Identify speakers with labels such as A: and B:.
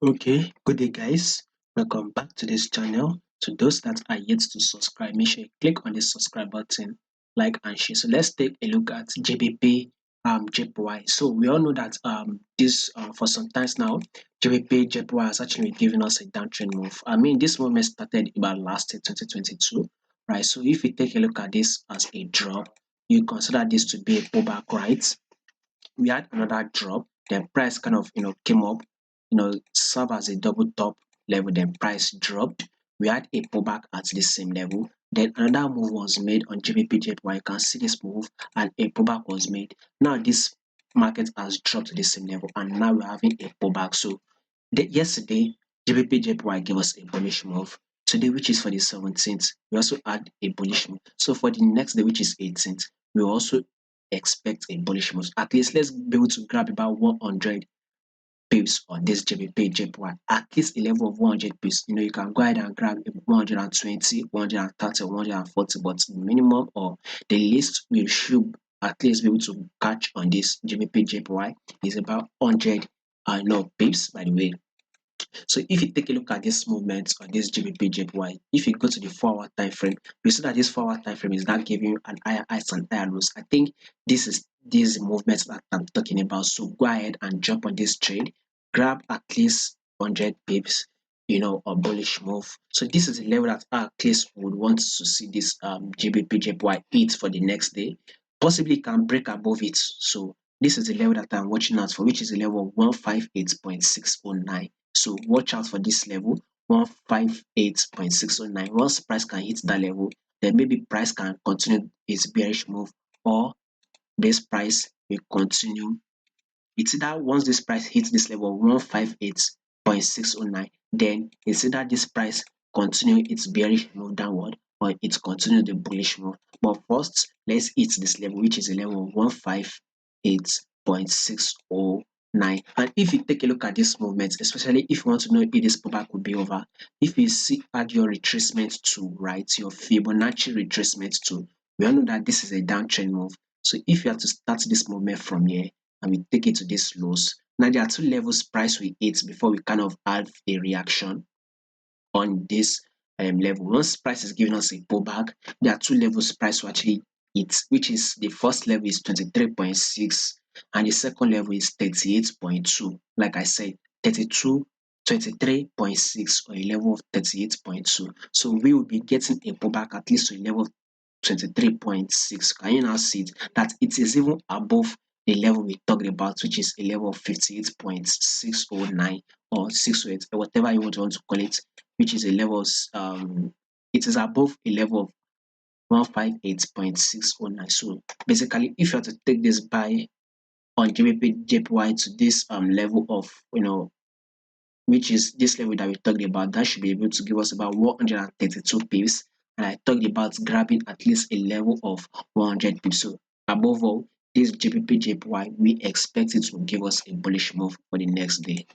A: Okay, good day guys. Welcome back to this channel. To those that are yet to subscribe, make sure you click on the subscribe button, like and share. So let's take a look at GBP JPY. So we all know that this for some times now, GBP JPY has actually been giving us a downtrend move. I mean this movement started about last year 2022, right? So if you take a look at this as a drop, you consider this to be a pullback, right? We had another drop, then price kind of came up, serve as a double top level, then price dropped. We had a pullback at the same level. Then another move was made on GBPJPY. You can see this move and a pullback was made. Now this market has dropped to the same level and now we're having a pullback. So yesterday GBPJPY gave us a bullish move. Today, which is for the 17th, we also had a bullish move. So for the next day, which is 18th, we also expect a bullish move. At least let's be able to grab about 100 pips on this GBP JPY, at least a level of 100 pips. You can go ahead and grab 120, 130, 140, but the minimum or the least we should at least be able to catch on this GBP JPY is about 100 no pips, by the way. So if you take a look at this movement on this GBP JPY, if you go to the 4-hour time frame, you see that this 4-hour time frame is not giving you an higher highs and higher lows. I think this is these movements that I'm talking about. So go ahead and jump on this trade, grab at least 100 pips, a bullish move. So this is the level that at least would want to see this GBP JPY hit for the next day. Possibly can break above it. So this is the level that I'm watching out for, which is the level of 158.609. So watch out for this level, 158.609. Once price can hit that level, then maybe price can continue its bearish move, or this price will continue. It's either once this price hits this level 158.609, then it's either this price continue its bearish move downward or it continue the bullish move. But first, let's hit this level, which is a level of 158.609. And if you take a look at this movement, especially if you want to know if this pullback will be over, if you see add your retracement tool, right, your Fibonacci retracement tool, we all know that this is a downtrend move. So if you have to start this movement from here and we take it to this lows, now there are two levels price we hit before we kind of have a reaction on this level. Once price is giving us a pullback, there are two levels price will actually hit, which is the first level is 23.6 and the second level is 38.2. Like I said, 32, 23.6 or a level of 38.2. So we will be getting a pullback at least to a level of 23.6. Can you now see it? That it is even above the level we talked about, which is a level of 58.609 or 608, or whatever you want to call it, which is a level it is above a level of 158.609. So basically, if you have to take this buy on JPY to this level of which is this level that we talked about, that should be able to give us about 132 pips. And I talked about grabbing at least a level of 100 pips. So above all, this GBP JPY, we expect it to give us a bullish move for the next day.